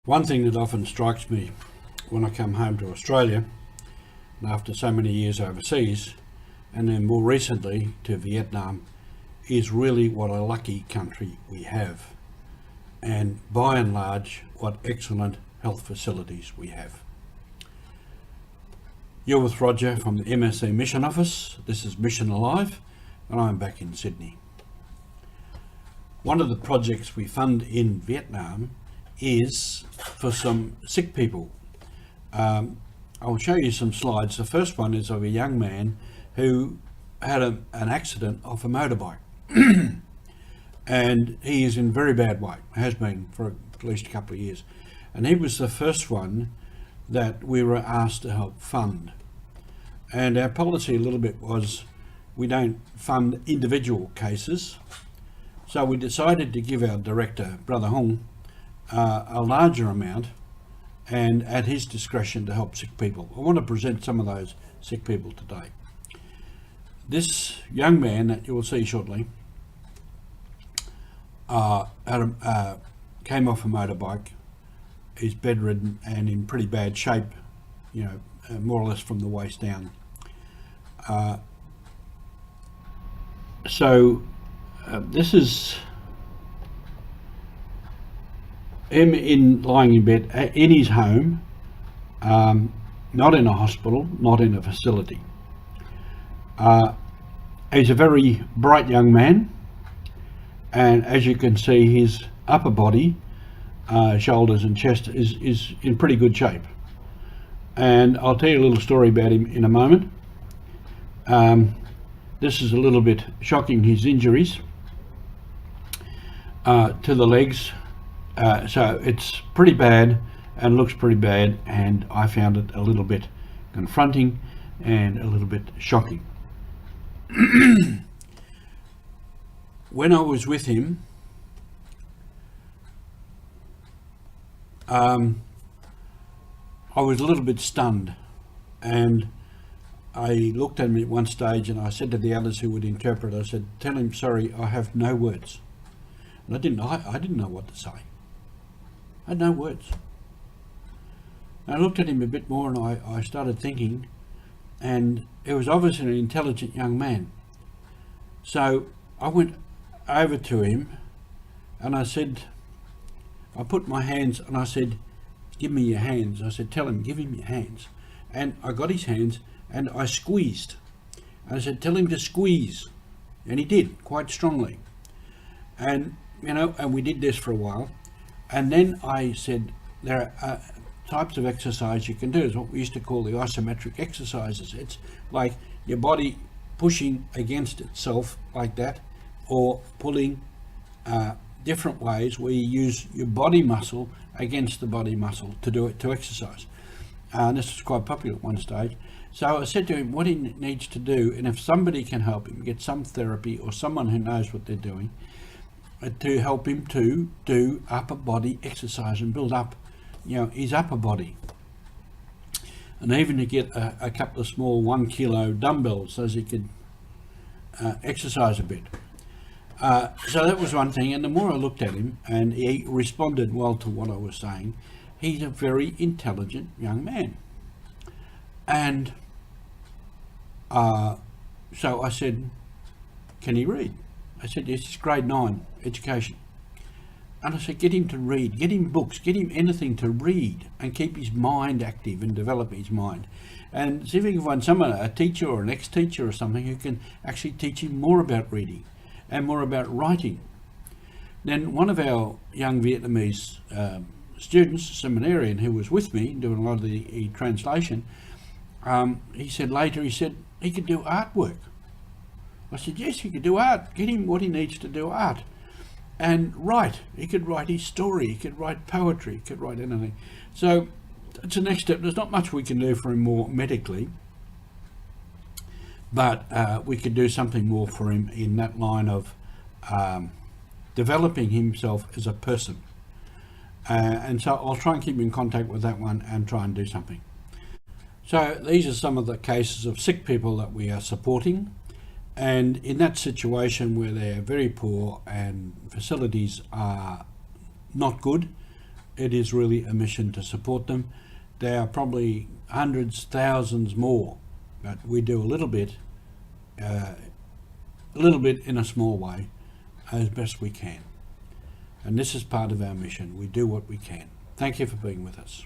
One thing that often strikes me when I come home to Australia, and after so many years overseas, and then more recently to Vietnam, is really what a lucky country we have, and by and large, what excellent health facilities we have. You're with Roger from the MSC Mission Office. This is Mission Alive, and I'm back in Sydney. One of the projects we fund in Vietnam is for some sick people. I'll show you some slides. The first one is of a young man who had an accident off a motorbike and he is in very bad way, has been for at least a couple of years, and he was the first one that we were asked to help fund. And our policy a little bit was we don't fund individual cases, so we decided to give our director, Brother Hong, a larger amount and at his discretion to help sick people. I want to present some of those sick people today. This young man that you will see shortly came off a motorbike. He's bedridden and in pretty bad shape, more or less from the waist down. This is him lying in bed in his home, not in a hospital, not in a facility. He's a very bright young man, and as you can see, his upper body, shoulders and chest is in pretty good shape. And I'll tell you a little story about him in a moment. This is a little bit shocking, his injuries to the legs. So it's pretty bad and looks pretty bad, and I found it a little bit confronting and a little bit shocking. When I was with him, I was a little bit stunned, and I looked at him at one stage and I said to the others who would interpret, I said, "Tell him, sorry, I have no words." And I didn't know what to say. I had no words. And I looked at him a bit more and I started thinking, and it was obviously an intelligent young man. So I went over to him and I said, I put my hands and I said, "Give me your hands." I said, "Tell him, give him your hands." And I got his hands and I squeezed. And I said, "Tell him to squeeze." And he did, quite strongly. And, and we did this for a while. And then I said, there are types of exercise you can do. It's what we used to call the isometric exercises. It's like your body pushing against itself like that, or pulling different ways where you use your body muscle against the body muscle to do it, to exercise. And this was quite popular at one stage. So I said to him what he needs to do, and if somebody can help him get some therapy or someone who knows what they're doing, to help him to do upper body exercise and build up, his upper body, and even to get a couple of small 1 kilo dumbbells so he could exercise a bit. So that was one thing, and the more I looked at him, and he responded well to what I was saying, he's a very intelligent young man. And so I said, "Can he read?" I said, "Yes, it's grade 9 education." And I said, "Get him to read, get him books, get him anything to read and keep his mind active and develop his mind. And see if you can find someone, a teacher or an ex-teacher or something, who can actually teach him more about reading and more about writing." Then one of our young Vietnamese students, a seminarian who was with me doing a lot of the translation, he said later, he could do artwork. I said, "Yes, he could do art. Get him what he needs to do art. And write. He could write his story. He could write poetry. He could write anything." So it's the next step. There's not much we can do for him more medically, but we could do something more for him in that line of developing himself as a person. And so I'll try and keep in contact with that one and try and do something. So these are some of the cases of sick people that we are supporting. And in that situation where they're very poor and facilities are not good, it is really a mission to support them. There are probably hundreds, thousands more, but we do a little bit in a small way as best we can. And this is part of our mission. We do what we can. Thank you for being with us.